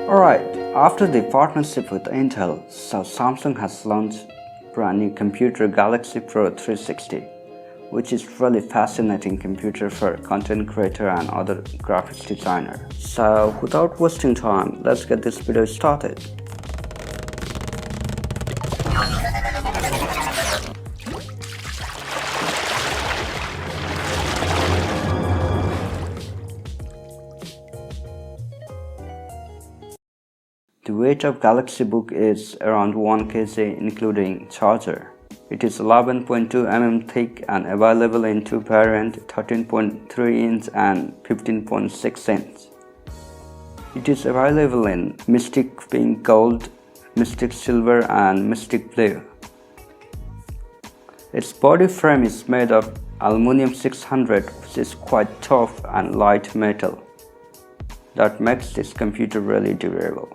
Alright, after the partnership with Intel, so Samsung has launched brand new computer Galaxy Pro 360, which is really fascinating computer for content creator and other graphics designer. So without wasting time, let's get this video started. The weight of Galaxy Book is around 1 kg including charger. It is 11.2 mm thick and available in two variants, 13.3 inch and 15.6 inch. It is available in Mystic Pink Gold, Mystic Silver and Mystic Blue. Its body frame is made of aluminum 600, which is quite tough and light metal. That makes this computer really durable.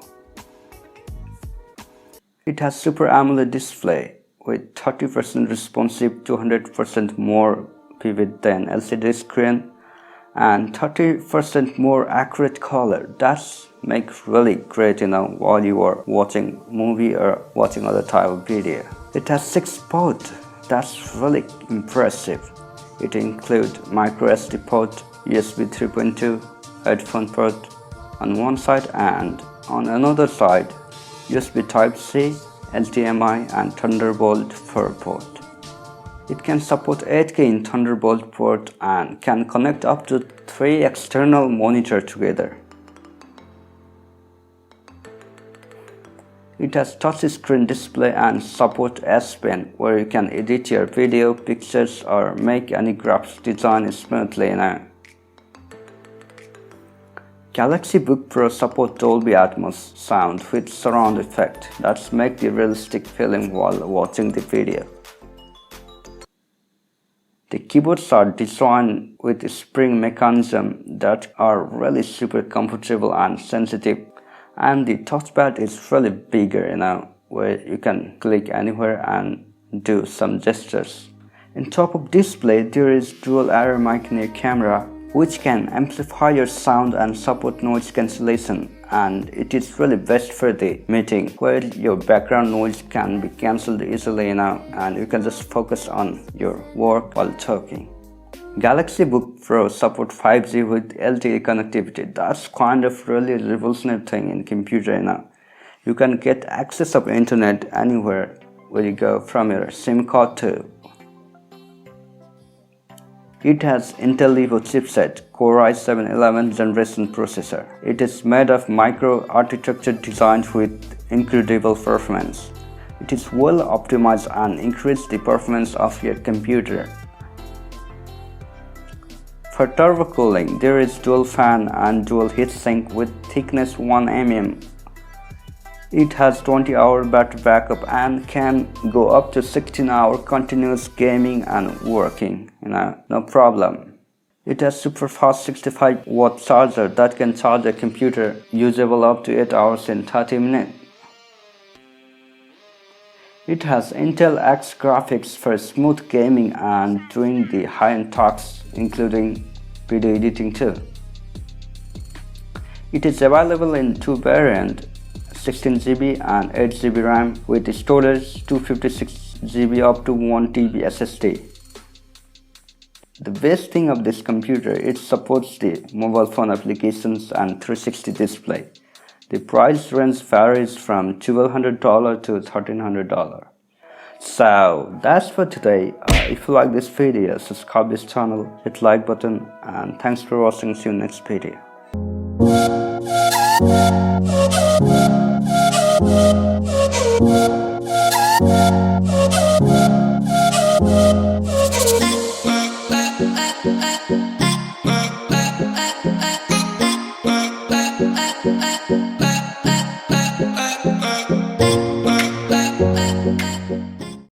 It has Super AMOLED display with 30% responsive, 200% more vivid than LCD screen, and 30% more accurate color. That's makes really great, while you are watching movie or watching other type of video. It has 6 ports. That's really impressive. It includes micro SD port, USB 3.2, headphone port on one side, and on another side USB Type-C, HDMI and Thunderbolt 4 port. It can support 8K in Thunderbolt port and can connect up to 3 external monitors together. It has touchscreen display and support S Pen, where you can edit your video, pictures or make any graphics design smoothly Galaxy Book Pro supports Dolby Atmos sound with surround effect that makes the realistic feeling while watching the video. The keyboards are designed with spring mechanism that are really super comfortable and sensitive, and the touchpad is really bigger, where you can click anywhere and do some gestures. On top of display, there is dual array mic near camera, which can amplify your sound and support noise cancellation, and it is really best for the meeting where your background noise can be cancelled easily and you can just focus on your work while talking. Galaxy Book Pro supports 5G with LTE connectivity. That's kind of really revolutionary thing in computer. You can get access of internet anywhere where you go from your SIM card to. It has Intel Evo chipset, Core i7 11th generation processor. It is made of micro-architecture designed with incredible performance. It is well optimized and increases the performance of your computer. For turbo cooling, there is dual fan and dual heatsink with thickness 1 mm. It has 20-hour battery backup and can go up to 16-hour continuous gaming and working, no problem. It has super fast 65-watt charger that can charge a computer usable up to 8 hours in 30 minutes. It has Intel X graphics for smooth gaming and doing the high-end tasks, including video editing too. It is available in two variants, 16GB and 8GB RAM with storage 256GB up to 1TB SSD. The best thing of this computer, it supports the mobile phone applications and 360 display. The price range varies from $1,200 to $1,300. So that's for today. If you like this video, subscribe this channel, hit like button, and thanks for watching. See you next video.